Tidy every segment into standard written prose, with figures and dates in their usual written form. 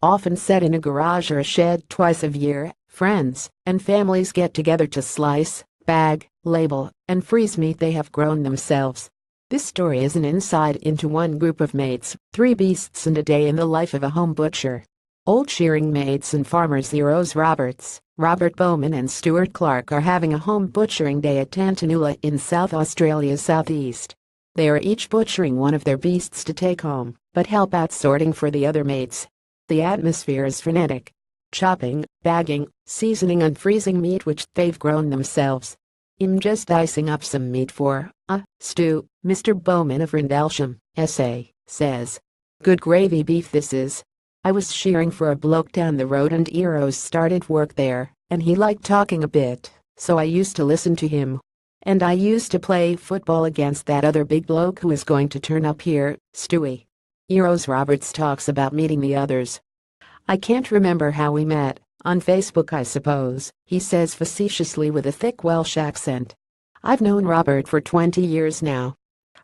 often set in a garage or a shed twice a year. Friends and families get together to slice, bag, label, and freeze meat they have grown themselves. This story is an insight into one group of mates, 3 beasts and a day in the life of a home butcher. Old shearing mates and farmers heroes Robert Bowman and Stuart Clark are having a home butchering day at Tantanoola in South Australia's southeast. They are each butchering one of their beasts to take home, but help out sorting for the other mates. The atmosphere is frenetic. Chopping, bagging, seasoning and freezing meat which they've grown themselves. I'm just dicing up some meat for a stew, Mr. Bowman of Rendlesham, SA, says. Good gravy beef this is. I was shearing for a bloke down the road and Eros started work there, and he liked talking a bit, so I used to listen to him. And I used to play football against that other big bloke who is going to turn up here, Stewie. Eros Roberts talks about meeting the others. I can't remember how we met, on Facebook I suppose, he says facetiously with a thick Welsh accent. I've known Robert for 20 years now.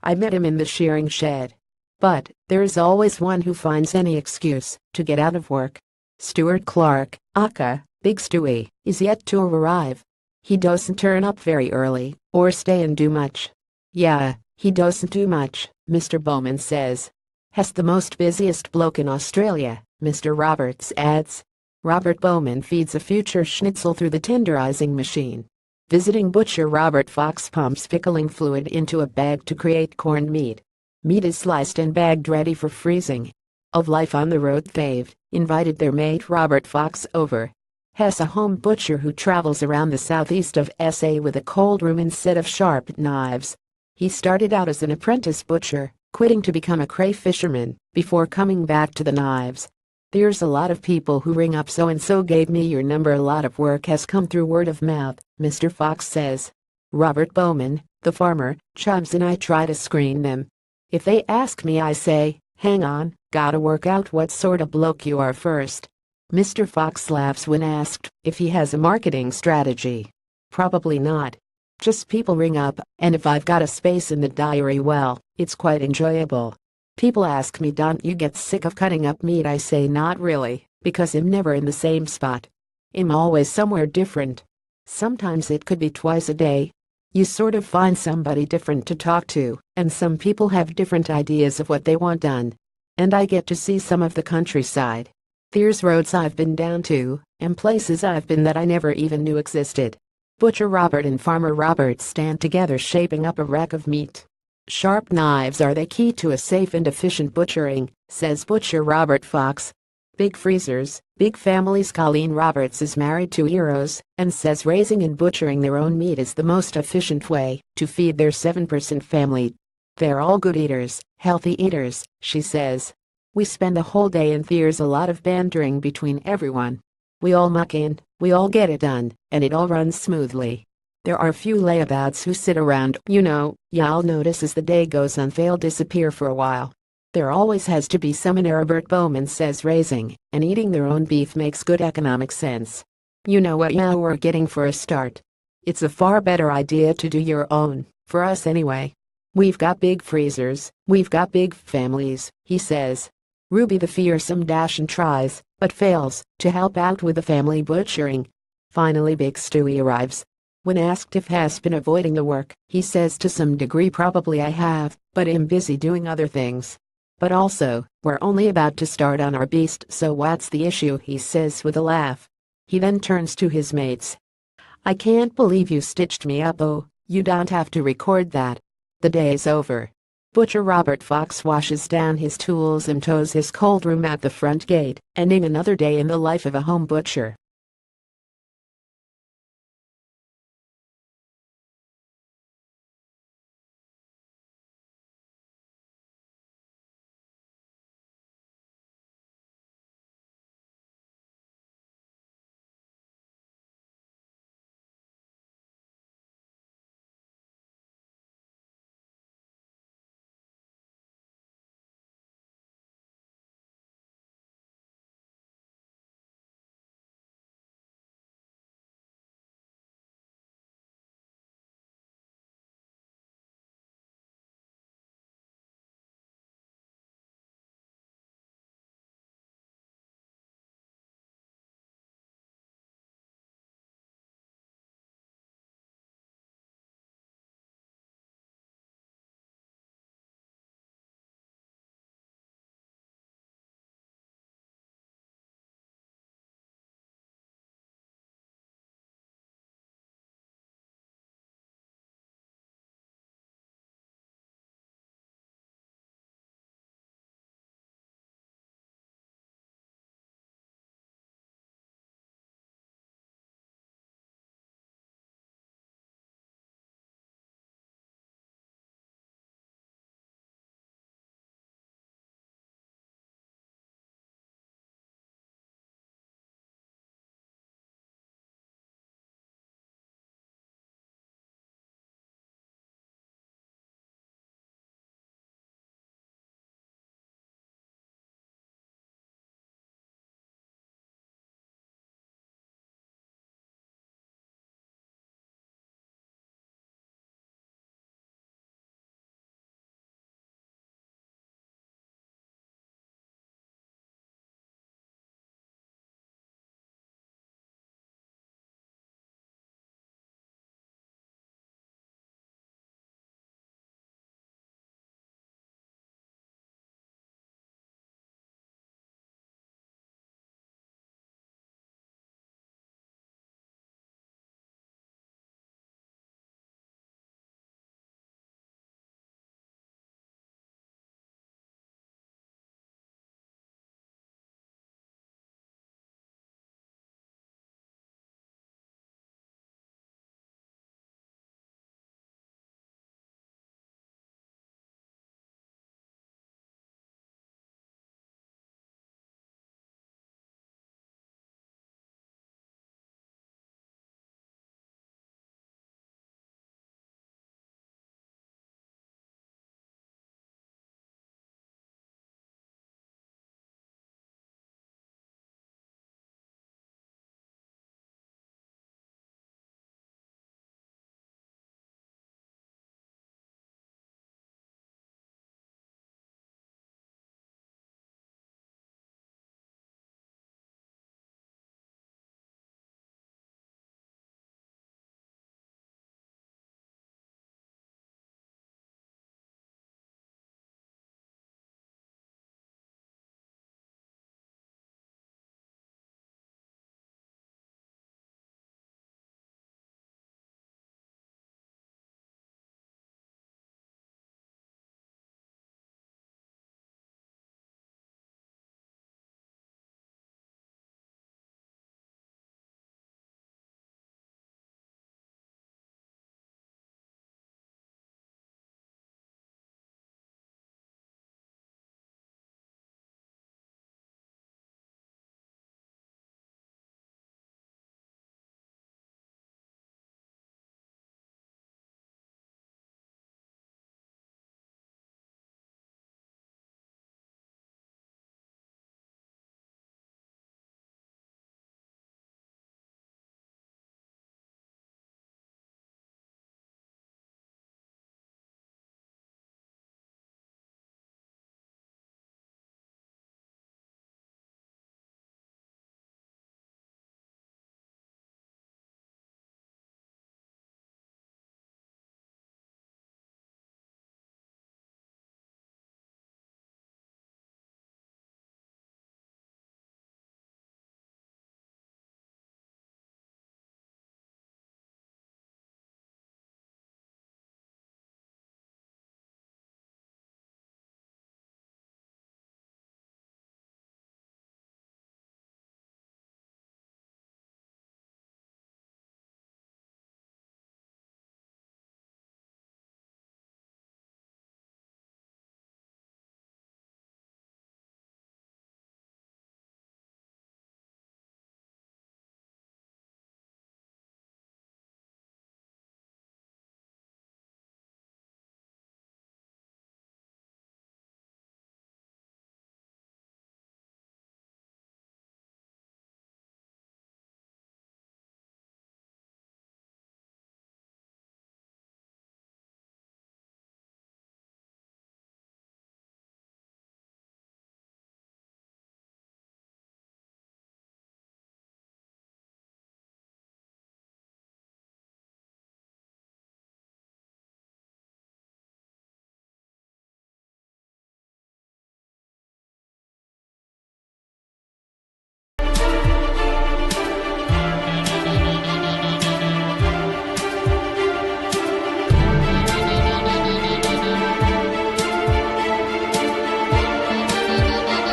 I met him in the shearing shed. But there is always one who finds any excuse to get out of work. Stuart Clark, aka Big Stewie, is yet to arrive. He doesn't turn up very early or stay and do much. Yeah, he doesn't do much, Mr. Bowman says. Has the most busiest bloke in Australia, Mr. Roberts adds. Robert Bowman feeds a future schnitzel through the tenderizing machine. Visiting butcher Robert Fox pumps pickling fluid into a bag to create corned meat. Meat is sliced and bagged ready for freezing. Of life on the road they've invited their mate Robert Fox over. Hess a home butcher who travels around the southeast of SA with a cold room instead of sharp knives. He started out as an apprentice butcher, quitting to become a crayfisherman before coming back to the knives. There's a lot of people who ring up so-and-so gave me your number. A lot of work has come through word of mouth, Mr. Fox says. Robert Bowman, the farmer, chimes in. I try to screen them. If they ask me I say, hang on, gotta work out what sort of bloke you are first. Mr. Fox laughs when asked if he has a marketing strategy. Probably not. Just people ring up, and if I've got a space in the diary, well, it's quite enjoyable. People ask me, don't you get sick of cutting up meat? I say not really, because I'm never in the same spot. I'm always somewhere different. Sometimes it could be twice a day. You sort of find somebody different to talk to, and some people have different ideas of what they want done. And I get to see some of the countryside. There's roads I've been down to, and places I've been that I never even knew existed. Butcher Robert and Farmer Robert stand together shaping up a rack of meat. Sharp knives are the key to a safe and efficient butchering, says Butcher Robert Fox. Big freezers, big families. Colleen Roberts is married to Eros and says raising and butchering their own meat is the most efficient way to feed their 7% family. They're all good eaters, healthy eaters, she says. We spend the whole day and there's a lot of bantering between everyone. We all muck in, we all get it done, and it all runs smoothly. There are few layabouts who sit around, y'all notice as the day goes on they'll disappear for a while. There always has to be someone. Robert Bowman says raising and eating their own beef makes good economic sense. You know what we're getting for a start. It's a far better idea to do your own, for us anyway. We've got big freezers, we've got big families, he says. Ruby the fearsome and tries, but fails, to help out with the family butchering. Finally Big Stewie arrives. When asked if has been avoiding the work, he says to some degree probably I have, but am busy doing other things. But also, we're only about to start on our beast, so what's the issue, he says with a laugh. He then turns to his mates. I can't believe you stitched me up. Oh, you don't have to record that. The day's over. Butcher Robert Fox washes down his tools and tows his cold room out the front gate, ending another day in the life of a home butcher.